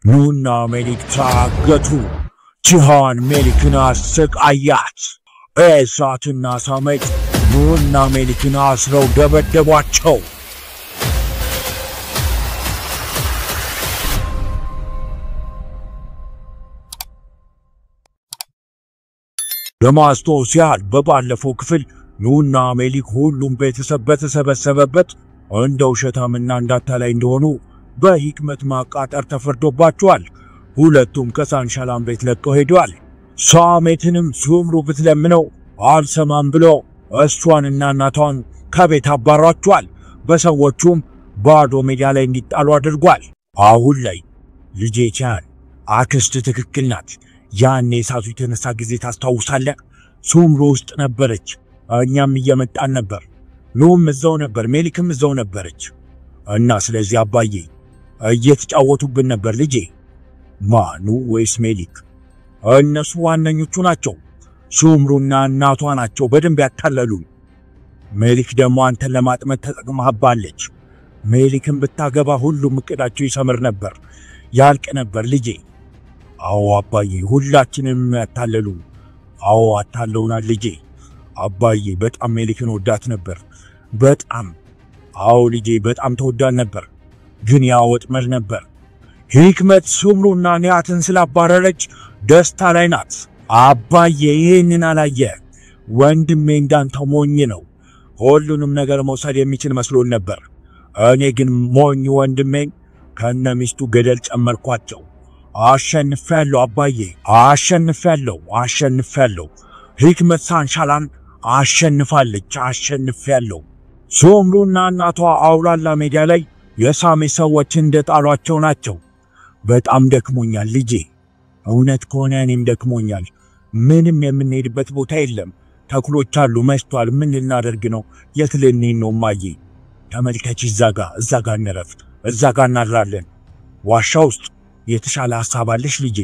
ኑና ሜሊክ ታገቱ። ጂሃን ሜሊክን አሰቃያት። እሳትና ሳሜት ኑና ሜሊክን አስረው ደበደቧቸው። ለማስታወስ ያህል በባለፈው ክፍል ኑና ሜሊክ ሁሉም ቤተሰብ በተሰበሰበበት እንደ ውሸታምና እንዳታላይ እንደሆኑ በሂክመት ማቃጠር ተፈርዶባቸዋል። ሁለቱም ከሳንሻላን ቤት ለቀው ሄደዋል። ሳሜትንም ሱምሩ ብትለምነው አልሰማም ብሎ እሷንና እናቷን ከቤት አባሯቸዋል። በሰዎቹም ባዶ ሜዳ ላይ እንዲጣሉ አድርጓል። አሁን ላይ ልጄ ቻን አክስት ትክክል ናት። ያኔ እሳቱ የተነሳ ጊዜ ታስታውሳለህ? ሱምሩ ውስጥ ነበረች። እኛም እየመጣን ነበር። ኑም እዛው ነበር፣ ሜሊክም እዛው ነበረች። እና ስለዚህ አባዬ እየተጫወቱብን ነበር ልጄ። ማኑ ወይስ ሜሊክ? እነሱ ዋነኞቹ ናቸው። ሱምሩና እናቷ ናቸው በደንብ ያታለሉን። ሜሊክ ደግሞ አንተን ለማጥመድ ተጠቅማባለች። ሜሊክን ብታገባ ሁሉም እቅዳቸው ይሰምር ነበር፣ ያልቅ ነበር ልጄ። አዎ አባዬ፣ ሁላችንም ያታለሉን። አዎ አታለውናል ልጄ። አባዬ በጣም ሜሊክን ወዳት ነበር፣ በጣም። አዎ ልጄ በጣም ተወዳል ነበር፣ ግን ያ ወጥመድ ነበር። ሂክመት ሱምሩና ኒያትን ስላባረረች ደስታ ላይ ናት። አባዬ ይሄንን አላየ። ወንድሜ እንዳንተ ሞኝ ነው። ሁሉንም ነገር መውሰድ የሚችል መስሎን ነበር። እኔ ግን ሞኝ ወንድሜን ከነሚስቱ ገደል ጨመርኳቸው። አሸንፌያለሁ አባዬ፣ አሸንፌያለሁ። ሂክመት ሳንሻላን አሸንፋለች፣ አሸንፌያለሁ። ሱምሩና እናቷ አውላላ ሜዳ ላይ የሳሜት ሰዎች እንደጣሏቸው ናቸው። በጣም ደክሞኛል ልጄ። እውነት ከሆነ እኔም ደክሞኛል። ምንም የምንሄድበት ቦታ የለም። ተኩሎች አሉ፣ መሽቷል። ምን ልናደርግ ነው? የት ልንሄድ ነው? ማዬ ተመልከች፣ እዛ ጋ እንረፍ፣ እዛ ጋ እናድራለን። ዋሻ ውስጥ የተሻለ ሐሳብ አለሽ ልጄ?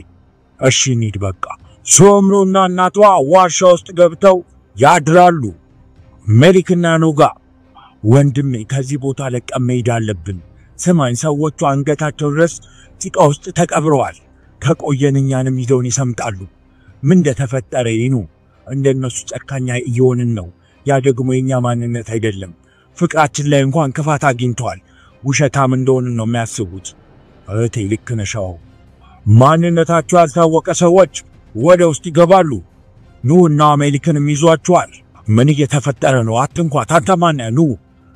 እሺ እንሂድ በቃ። ሱምሩና እናቷ ዋሻ ውስጥ ገብተው ያድራሉ። ሜሊክና ኑጋ ወንድሜ ከዚህ ቦታ ለቀን መሄድ አለብን። ስማኝ፣ ሰዎቹ አንገታቸው ድረስ ጭቃ ውስጥ ተቀብረዋል። ከቆየን እኛንም ይዘውን ይሰምጣሉ። ምን እንደተፈጠረ ይኑ። እንደነሱ ጨካኛ እየሆንን ነው። ያ ደግሞ የኛ ማንነት አይደለም። ፍቅራችን ላይ እንኳን ክፋት አግኝተዋል። ውሸታም እንደሆንን ነው የሚያስቡት። እህቴ ልክ ነሽ። ማንነታቸው ያልታወቀ ሰዎች ወደ ውስጥ ይገባሉ። ኑና ሜሊክንም ይዟቸዋል። ምን እየተፈጠረ ነው? አትንኳት። አንተ ማን ነህ? ኑ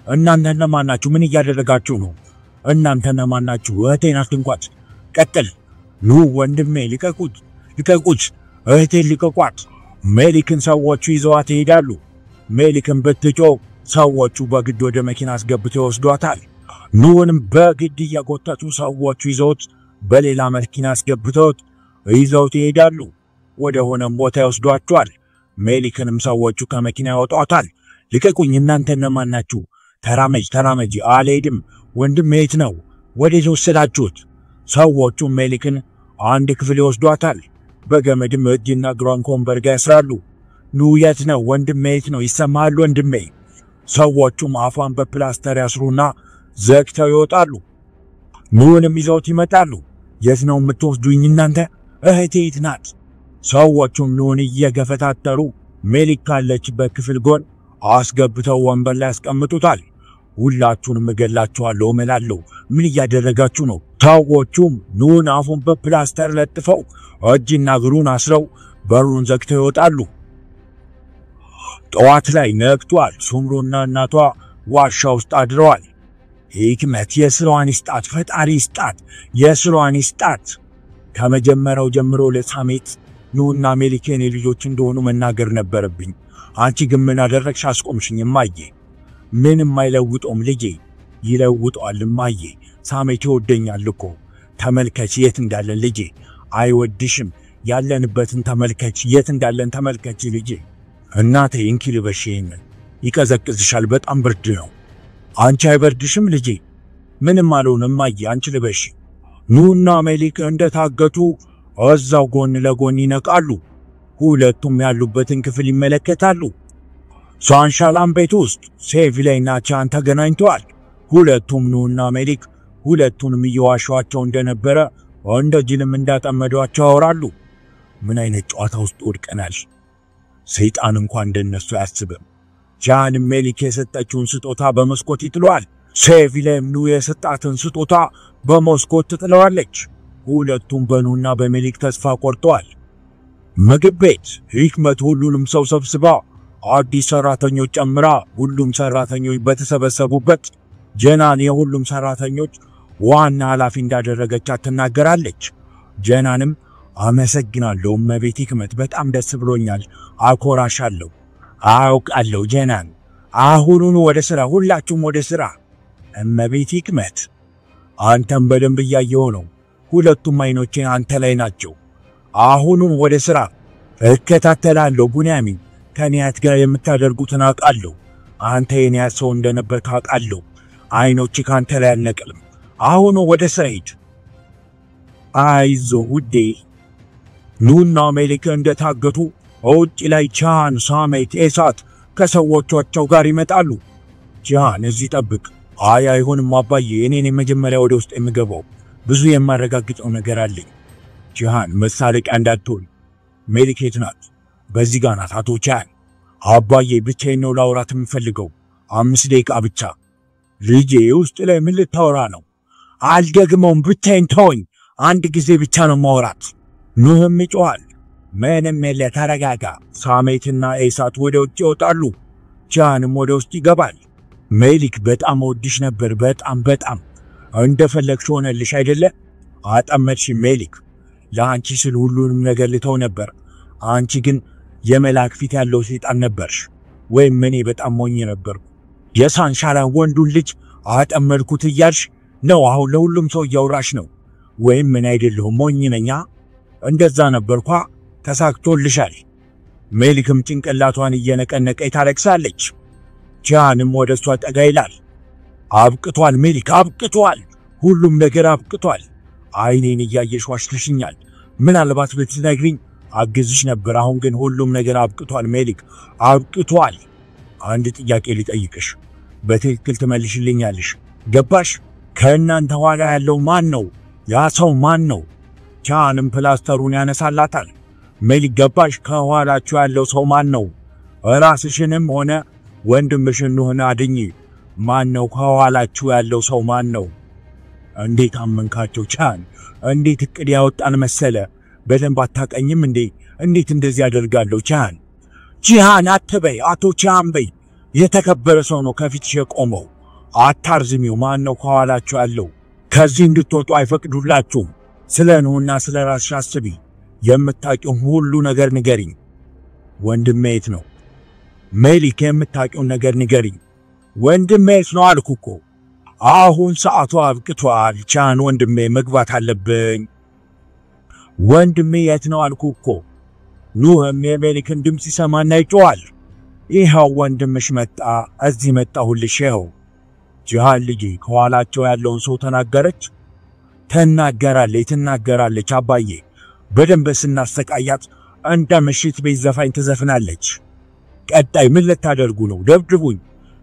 እናንተ እነማን ናችሁ? ምን እያደረጋችሁ ነው? እናንተ እነማን ናችሁ? እህቴን አትንኳት። ቀጥል። ኑ ወንድሜ፣ ልቀቁት። እህቴን ልቀቋት። ሜሊክን ሰዎቹ ይዘዋት ይሄዳሉ። ሜሊክን ብትጮህ ሰዎቹ በግድ ወደ መኪና አስገብተው ይወስዷታል። ኑንም በግድ እየጎተቱ ሰዎቹ ይዘውት በሌላ መኪና አስገብተውት ይዘውት ይሄዳሉ። ወደ ሆነም ቦታ ይወስዷቸዋል። ሜሊክንም ሰዎቹ ከመኪና ያወጧታል። ልቀቁኝ፣ እናንተ እነማን ናችሁ? ተራመጂ። አልሄድም። ወንድሜ የት ነው? ወዴት ወሰዳችሁት? ሰዎቹ ሜሊክን አንድ ክፍል ይወስዷታል። በገመድም እጅና እግሯን ከወንበር ጋር ያስራሉ። ኑ የት ነው? ወንድሜ የት ነው? ይሰማሃል ወንድሜ? ሰዎቹም አፏን በፕላስተር ያስሩና ዘግተው ይወጣሉ። ኑንም ይዘውት ይመጣሉ። የት ነው የምትወስዱኝ እናንተ? እህቴ የት ናት? ሰዎቹም ኑን እየገፈታተሩ ሜሊክ ካለችበት ክፍል ጎን አስገብተው ወንበር ላይ ያስቀምጡታል። ሁላችሁንም እገላችኋለሁ እምላለሁ። ምን እያደረጋችሁ ነው? ሰዎቹም ኑን አፉን በፕላስተር ለጥፈው እጅና እግሩን አስረው በሩን ዘግተው ይወጣሉ። ጠዋት ላይ ነግቷል። ሱምሩና እናቷ ዋሻ ውስጥ አድረዋል። ሂክመት የስራዋን ይስጣት፣ ፈጣሪ ይስጣት፣ የስራዋን ይስጣት። ከመጀመሪያው ጀምሮ ለሳሜት ኑና ሜሊክ የኔ ልጆች እንደሆኑ መናገር ነበረብኝ። አንቺ ግን ምን አደረግሽ? አስቆምሽኝ እማዬ። ምንም አይለውጠውም ልጄ። ይለውጠዋል እማዬ። ሳሜት ይወደኛል እኮ። ተመልከች የት እንዳለን ልጄ። አይወድሽም። ያለንበትን ተመልከች፣ የት እንዳለን ተመልከች ልጄ። እናቴ እንኪ ልበሽ፣ ይሄንን ይቀዘቅዝሻል፣ በጣም ብርድ ነው። አንቺ አይበርድሽም ልጄ? ምንም አልሆነም እማዬ፣ አንቺ ልበሽ። ኑና ሜሊክ እንደታገቱ እዛው ጎን ለጎን ይነቃሉ። ሁለቱም ያሉበትን ክፍል ይመለከታሉ። ሳንሻላን ቤት ውስጥ ሴቪላይና ቻን ተገናኝተዋል። ሁለቱም ኑና ሜሊክ ሁለቱንም እየዋሿቸው እንደነበረ እንደ ጅልም እንዳጠመዷቸው ያወራሉ። ምን አይነት ጨዋታ ውስጥ ወድቀናል? ሰይጣን እንኳን እንደነሱ አያስብም። ጃን ሜሊክ የሰጠችውን ስጦታ በመስኮት ይጥለዋል። ሴቪለም ኑ የሰጣትን ስጦታ በመስኮት ትጥለዋለች። ሁለቱም በኑና በሜሊክ ተስፋ ቆርጠዋል። ምግብ ቤት ሂክመት ሁሉንም ሰው ሰብስባ አዲስ ሰራተኞች ጨምራ ሁሉም ሰራተኞች በተሰበሰቡበት ጀናን የሁሉም ሰራተኞች ዋና ኃላፊ እንዳደረገቻት ትናገራለች። ጀናንም አመሰግናለሁ እመቤት ሂክመት፣ በጣም ደስ ብሎኛል፣ አኮራሻለሁ። አውቃለሁ ጀናን፣ አሁኑኑ ወደ ስራ፣ ሁላችሁም ወደ ስራ። እመቤት ሂክመት አንተም በደንብ እያየሁ ነው። ሁለቱም አይኖቼ አንተ ላይ ናቸው። አሁኑን ወደ ስራ። እከታተላለሁ ቡንያሚን፣ ከኒያት ጋር የምታደርጉትን አውቃለሁ። አንተ የኔ ሰው እንደነበር አውቃለሁ። አይኖቼ ካንተ ላይ አልነቅልም። አሁኑ ወደ ስራ ሂድ። አይዞህ ውዴ። ኑና ሜሊክ እንደታገቱ ውጭ ላይ ጃን፣ ሳሜት፣ ኤሳት ከሰዎቻቸው ጋር ይመጣሉ። ጃን እዚህ ጠብቅ። አይሆንም አባዬ፣ እኔን መጀመሪያ ወደ ውስጥ የምገባው ብዙ የማረጋግጠው ነገር አለኝ። ጃን መሳለቂያ እንዳትሆን። ሜሊክ የት ናት? በዚህ ጋር ናት አቶ ጃን። አባዬ ብቻዬን ነው ላውራት የምፈልገው፣ 5 ደቂቃ ብቻ። ልጄ ውስጥ ላይ ምን ልታወራ ነው? አልደግመውም፣ ብቻዬን ተወኝ። አንድ ጊዜ ብቻ ነው ማውራት። ኑህም ይጮሃል። ምንም የለ ተረጋጋ። ሳሜትና ኤሳት ወደ ውጭ ይወጣሉ። ጃንም ወደ ውስጥ ይገባል። ሜሊክ በጣም ወድሽ ነበር፣ በጣም እንደፈለግሽ ሆነልሽ አይደለ? አጠመድሽ ሜሊክ። ለአንቺ ስል ሁሉንም ነገር ልተው ነበር። አንቺ ግን የመላክ ፊት ያለው ሰይጣን ነበርሽ። ወይም እኔ በጣም ሞኝ ነበርኩ። የሳንሻላን ወንዱን ልጅ አጠመድኩት እያልሽ ነው አሁን ለሁሉም ሰው እያወራሽ ነው። ወይም ምን አይደለሁም ሞኝ ነኛ? እንደዛ ነበርኳ። ተሳክቶልሻል። ሜሊክም ጭንቅላቷን እየነቀነቀች ታለቅሳለች። ጃንም ወደሷ ጠጋ ይላል። አብቅቷል ሜሊክ፣ አብቅቷል። ሁሉም ነገር አብቅቷል። አይኔን እያየሽ ዋሽተሽኛል። ምናልባት ብትነግሪኝ አግዝሽ ነበር። አሁን ግን ሁሉም ነገር አብቅቷል ሜሊክ፣ አብቅቷል። አንድ ጥያቄ ልጠይቅሽ፣ በትክክል ትመልሽልኛለሽ። ገባሽ? ከእናንተ ኋላ ያለው ማን ነው? ያ ሰው ማን ነው? ጃንም ፕላስተሩን ያነሳላታል። ሜሊክ ገባሽ? ከኋላችሁ ያለው ሰው ማን ነው? ራስሽንም ሆነ ወንድምሽን ሆነ አድኝ። ማን ነው ከኋላችሁ ያለው ሰው ማን ነው? እንዴት አመንካቸው ጃን? እንዴት እቅድ ያወጣን መሰለ? በደንብ አታቀኝም እንዴ? እንዴት እንደዚህ ያደርጋለሁ ጃን? ጂሃን አትበይ፣ አቶ ጃን በይ። የተከበረ ሰው ነው ከፊትሽ የቆመው። አታርዝሚው። ማን ነው ከኋላችሁ ያለው? ከዚህ እንድትወጡ አይፈቅዱላችሁም። ስለ ኑህና ስለ ራስሽ አስቢ። የምታውቂው ሁሉ ነገር ንገሪኝ። ወንድሜ የት ነው? ሜሊክ የምታውቂው ነገር ንገሪኝ። ወንድሜ የት ነው አልኩ እኮ። አሁን ሰዓቱ አብቅቷል ጃን፣ ወንድሜ መግባት አለብኝ። ወንድሜ የት ነው አልኩ እኮ። ኑህም የሜሊክን ድምፅ ይሰማና ይጮሃል። ይኸው ወንድምሽ መጣ፣ እዚህ መጣሁልሽ። ይኸው ጃን ልጄ ከኋላቸው ያለውን ሰው ተናገረች። ትናገራለች አባዬ። በደንብ ስናሰቃያት እንደ ምሽት ቤት ዘፋኝ ትዘፍናለች። ቀጣይ ምን ልታደርጉ ነው? ደብድቡኝ፣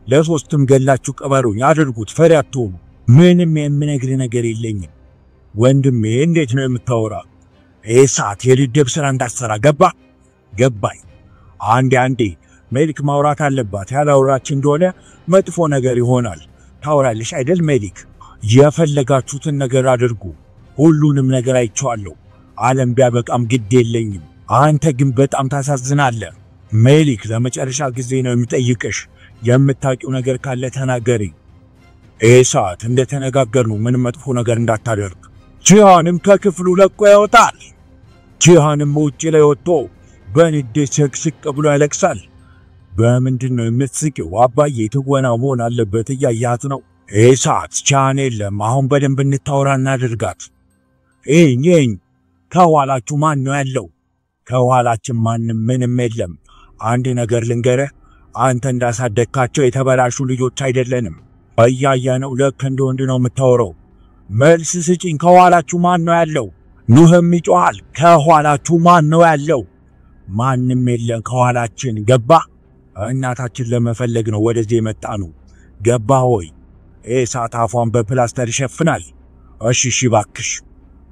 ለሶስትም ገላችሁ ቀበሩኝ፣ አድርጉት። ፈሪ አትሁኑ። ምንም የምነግር ነገር የለኝም። ወንድሜ እንዴት ነው የምታወራ? ኤሳት የድድብ ስራ እንዳትሰራ ገባኝ። አንዴ ሜሊክ ማውራት አለባት። ያላወራች እንደሆነ መጥፎ ነገር ይሆናል። ታወራለሽ አይደል ሜሊክ? የፈለጋችሁትን ነገር አድርጉ። ሁሉንም ነገር አይቻለሁ። ዓለም ቢያበቃም ግድ የለኝም። አንተ ግን በጣም ታሳዝናለህ ሜሊክ። ለመጨረሻ ጊዜ ነው የምጠይቅሽ። የምታውቂው ነገር ካለ ተናገሪ። ኤሳት እንደተነጋገርነው ምን መጥፎ ነገር እንዳታደርግ። ጂሃንም ከክፍሉ ለቆ ይወጣል። ጂሃንም ውጪ ላይ ወጥቶ በንዴት ስቅስቅ ብሎ ያለቅሳል። በምንድን ነው የምትስቂው? አባዬ ትወና መሆን አለበት፣ እያያት ነው። ኤሳት ጃን የለም። አሁን በደንብ እንታወራ እናድርጋት። እኝ ከኋላችሁ ማን ነው ያለው? ከኋላችን ማንም ምንም የለም። አንድ ነገር ልንገርህ፣ አንተ እንዳሳደግካቸው የተበላሹ ልጆች አይደለንም። እያየነው ልክ እንደ ወንድ ነው የምታወራው። መልስ ስጪኝ። ከኋላችሁ ማን ነው ያለው? ኑህም ይጮሃል። ከኋላችሁ ማን ነው ያለው? ማንም የለም ከኋላችን። ገባ? እናታችን ለመፈለግ ነው ወደዚህ የመጣ ነው። ገባ ሆይ? ኤሳት አፏን በፕላስተር ይሸፍናል። እሺ እባክሽ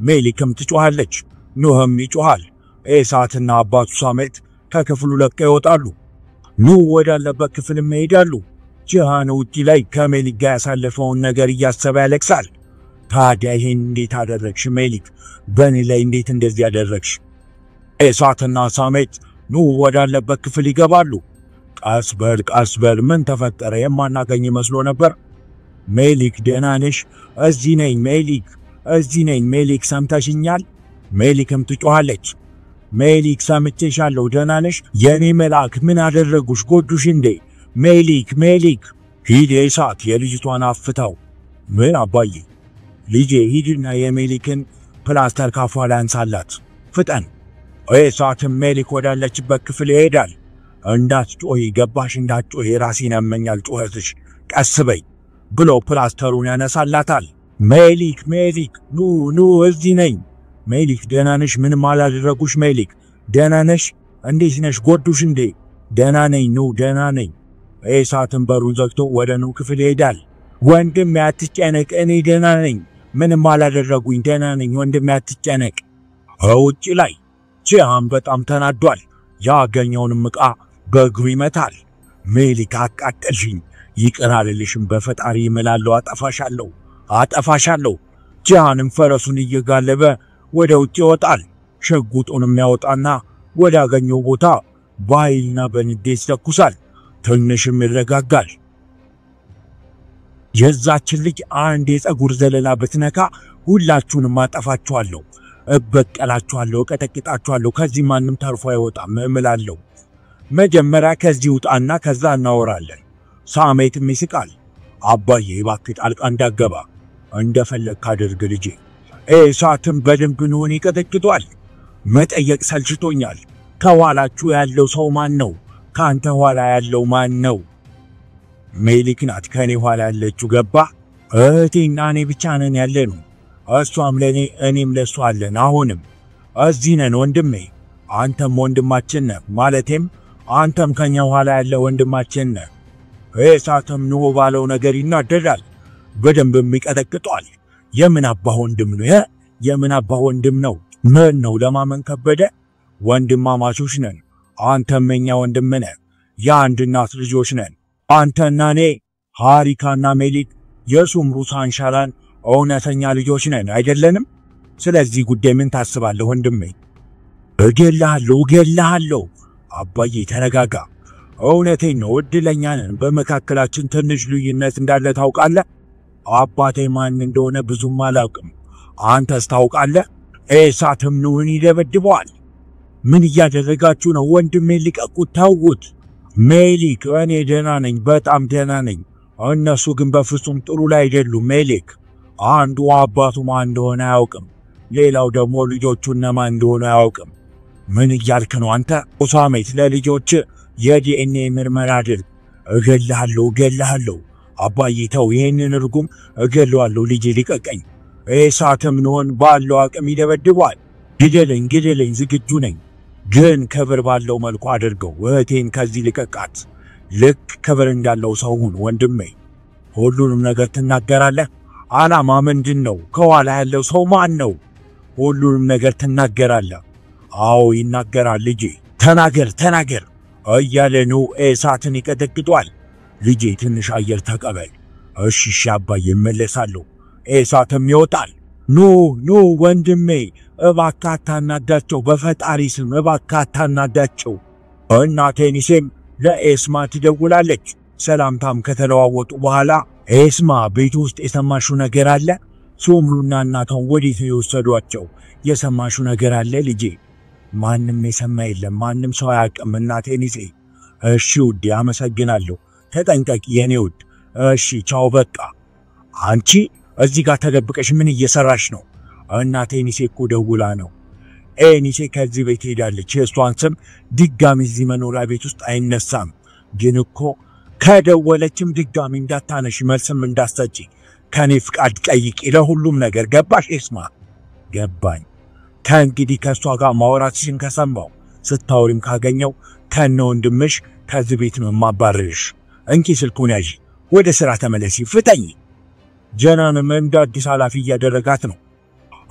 ሜሊክም ትጮኻለች። ኑህም ይጮኻል። ኤሳትና አባቱ ሳሜት ከክፍሉ ለቀው ይወጣሉ። ኑህ ወዳለበት ክፍልም ይሄዳሉ። ጂሃን ውጪ ላይ ከሜሊክ ጋር ያሳለፈውን ነገር እያሰበ ያለቅሳል። ታዲያ ይሄን እንዴት አደረግሽ ሜሊክ? በእኔ ላይ እንዴት እንደዚህ ያደረግሽ? ኤሳትና ሳሜት ኑህ ወዳለበት ክፍል ይገባሉ። ቀስ በል ምን ተፈጠረ? የማናገኝ መስሎ ነበር። ሜሊክ ደህና ነሽ? እዚህ ነኝ ሜሊክ፣ እዚህ ነኝ ሜሊክ፣ ሰምተሽኛል? ሜሊክም ትጮኻለች። ሜሊክ ሰምቼሻለሁ፣ ደህና ነሽ? የኔ መልአክ ምን አደረጉሽ? ጎዱሽ እንዴ? ሜሊክ ሂድ ኤሳት የልጅቷን አፍታው። ምን አባዬ? ልጄ ሂድና የሜሊክን ፕላስተር ካፏ ላይ አንሳላት፣ ፍጠን። ኤሳትም ሜሊክ ወዳለችበት ክፍል ይሄዳል። እንዳትጮሂ ገባሽ? እንዳትጮሂ፣ ራሴን ያመኛል ጩኸትሽ፣ ቀስ በይ ብሎ ፕላስተሩን ያነሳላታል። ሜሊክ ኑ እዚህ ነኝ። ሜሊክ ደህና ነሽ? ምንም አላደረጉሽ? ሜሊክ ደህና ነሽ? እንዴት ነሽ? ጎዱሽ እንዴ? ደህና ነኝ ኑ፣ ደህና ነኝ። ኤሳትም በሩን ዘግቶ ወደ ኑ ክፍል ይሄዳል። ወንድሜ አትጨነቅ፣ እኔ ደህና ነኝ፣ ምንም አላደረጉኝ፣ ደህና ነኝ ወንድሜ አትጨነቅ። ውጪ ላይ ጂሃን በጣም ተናዷል። ያገኘውንም ዕቃ በእግሩ ይመታል። ሜሊክ አቃጠልሽኝ፣ ይቅር አልልሽም፣ በፈጣሪ እምላለሁ፣ አጠፋሻለሁ። ጂሃንም ፈረሱን እየጋለበ ወደ ውጭ ይወጣል። ሽጉጡንም ያወጣና ወደ አገኘው ቦታ በኃይልና በንዴት ይተኩሳል። ትንሽም ይረጋጋል። የዛችን ልጅ አንድ የፀጉር ዘለላ ብትነካ ሁላችሁንም አጠፋችኋለሁ፣ እበቀላችኋለሁ፣ እቀጠቅጣችኋለሁ፣ ከዚህ ማንም ተርፎ አይወጣም እምላለሁ። መጀመሪያ ከዚህ ውጣና ከዛ እናወራለን። ሳሜትም ይስቃል። አባዬ እባክህ ጣልቃ እንዳገባ፣ እንደፈለግክ አድርግ ልጄ። ኤሳትም በደንብ ኑህን ይቀጠቅጧል። መጠየቅ ሰልችቶኛል። ከኋላችሁ ያለው ሰው ማን ነው? ካንተ ኋላ ያለው ማን ነው? ሜሊክ ናት ከኔ ኋላ ያለችው፣ ገባ? እህቴና እኔ ብቻ ነን ያለነው። እሷም ለኔ እኔም ለሷ አለን። አሁንም እዚህ ነን ወንድሜ፣ አንተም ወንድማችን ነህ። ማለቴም አንተም ከኛ ኋላ ያለ ወንድማችን ነህ። ኤሳትም ኑህ ባለው ነገር ይናደዳል። በደንብም ይቀጠቅጧል። የምን አባ ወንድም ነው? የምን አባ ወንድም ነው? ምን ነው ለማመን ከበደ? ወንድማማቾች ነን። አንተም የኛ ወንድም ነህ። የአንድ እናት ልጆች ነን። አንተና እኔ ሃሪካና ሜሊክ የሱምሩ ሳንሻላን እውነተኛ ልጆች ነን አይደለንም? ስለዚህ ጉዳይ ምን ታስባለህ ወንድሜ? እገላሃለሁ። አባዬ ተረጋጋ። እውነቴን ነው፣ እድለኛ ነን። በመካከላችን ትንሽ ልዩነት እንዳለ ታውቃለህ። አባቴ ማን እንደሆነ ብዙም አላውቅም። አንተስ ታውቃለህ? ኤሳትም ኑህን ይደበድበዋል። ምን እያደረጋችሁ ነው? ወንድሜ ልቀቁት፣ ተውት። ሜሊክ እኔ ደህና ነኝ፣ በጣም ደህና ነኝ። እነሱ ግን በፍጹም ጥሩ ላይ አይደሉም። ሜሊክ አንዱ አባቱ ማን እንደሆነ አያውቅም፣ ሌላው ደግሞ ልጆቹ እነማን እንደሆነ አያውቅም። ምን እያልክ ነው አንተ? ሳሜት ለልጆች የዲኤንኤ ምርመራ አድርግ። እገላሃለሁ። አባዬ ተው፣ ይሄንን እርጉም እገለዋለሁ። ልጄ ልቀቀኝ። ኤሳትም ኑህን ባለው አቅም ይደበድባል። ግደለኝ፣ ዝግጁ ነኝ፣ ግን ክብር ባለው መልኩ አድርገው። እህቴን ከዚህ ልቀቃት። ልክ ክብር እንዳለው ሰው ሁን ወንድሜ። ሁሉንም ነገር ትናገራለህ። ዓላማ ምንድን ነው? ከኋላ ያለው ሰው ማን ነው? ሁሉንም ነገር ትናገራለህ። አዎ ይናገራል ልጄ። ተናገር እያለ ኑህ ኤሳትን ይቀጠቅጧል። ልጄ ትንሽ አየር ተቀበል። እሺ አባዬ እመለሳለሁ። ኤሳትም ይወጣል። ኑህ ወንድሜ እባክህ አታናዳቸው፣ በፈጣሪ ስም እባክህ አታናዳቸው። እናቴ ኒሴም ለኤስማ ትደውላለች። ሰላምታም ከተለዋወጡ በኋላ ኤስማ ቤት ውስጥ የሰማሽው ነገር አለ? ሱምሩና እናቷን ወዴት የወሰዷቸው? የሰማሽው ነገር አለ ልጄ? ማንም የሰማ የለም፣ ማንም ሰው አያውቅም እናቴ ኒሴ። እሺ ውዴ አመሰግናለሁ፣ ተጠንቀቂ የኔ ውድ። እሺ ቻው በቃ። አንቺ እዚህ ጋር ተደብቀሽ ምን እየሰራሽ ነው? እናቴ ኒሴ እኮ ደውላ ነው። ኒሴ ከዚህ ቤት ሄዳለች። የእሷን ስም ድጋሚ እዚህ መኖሪያ ቤት ውስጥ አይነሳም። ግን እኮ ከደወለችም ድጋሚ እንዳታነሽ፣ መልስም እንዳትሰጪ፣ ከኔ ፍቃድ ጠይቂ ለሁሉም ነገር። ገባሽ ኤስማ? ገባኝ። ከእንግዲህ ከእሷ ጋር ማውራትሽን ከሰማው፣ ስታወሪም ካገኘው ከነ ወንድምሽ ከዚህ ቤት ነው የማባረርሽ። እንኪ ስልኩን ያዢ፣ ወደ ሥራ ተመለሲ፣ ፍጠኝ። ጀናንም እንደ አዲስ ኃላፊ እያደረጋት ነው።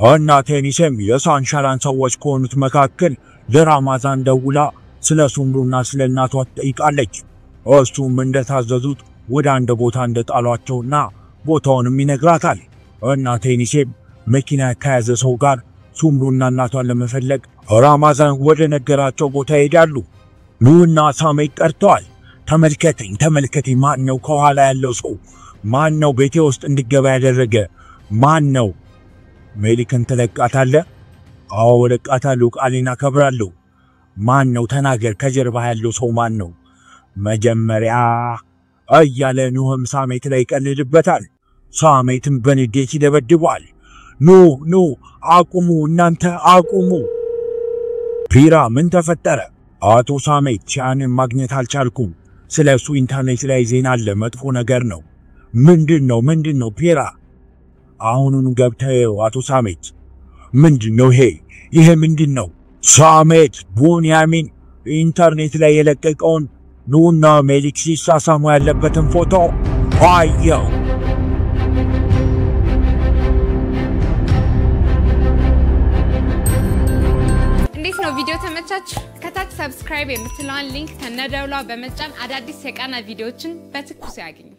እናቴ ኒሴም የሳንሻላን ሰዎች ከሆኑት መካከል ለራማዛን ደውላ ስለ ሱምሩና ስለ እናቷ ጠይቃለች። እሱም እንደታዘዙት ወደ አንድ ቦታ እንደጣሏቸውና ቦታውንም ይነግራታል። እናቴ ኒሴም መኪና ከያዘ ሰው ጋር ሱምሩና እናቷን ለመፈለግ ራማዛን ወደ ነገራቸው ቦታ ይሄዳሉ። ኑና ሳሜት ጠርተዋል። ተመልከተኝ ማን ነው ከኋላ ያለው ሰው? ማን ነው ቤቴ ውስጥ እንድገባ ያደረገ? ማን ነው? ሜሊክን ትለቃታለህ? አዎ ለቃታለሁ፣ ቃሌን አከብራለሁ። ማን ነው? ተናገር፣ ከጀርባ ያለው ሰው ማን ነው? መጀመሪያ እያለ ኑህም ሳሜት ላይ ይቀልድበታል። ሳሜትም በንዴት ይደበድበዋል። ኑ አቁሙ፣ እናንተ አቁሙ። ፒራ ምን ተፈጠረ? አቶ ሳሜት ቻንን ማግኘት አልቻልኩም። ስለሱ ኢንተርኔት ላይ ዜና አለ፣ መጥፎ ነገር ነው። ምንድነው ፒራ? አሁኑን ገብተው አቶ ሳሜት። ምንድነው ይሄ ምንድነው? ሳሜት ቡንያሚን ኢንተርኔት ላይ የለቀቀውን ኑና ሜሊክ ሲሳሳሙ ያለበትን ፎቶ አየው። እንዴት ነው ቪዲዮ ተመቻችሁ? ከታች ሰብስክራይብ የምትለውን ሊንክ ተነደውላ በመጫን አዳዲስ የቃና ቪዲዮዎችን በትኩስ ያገኙ።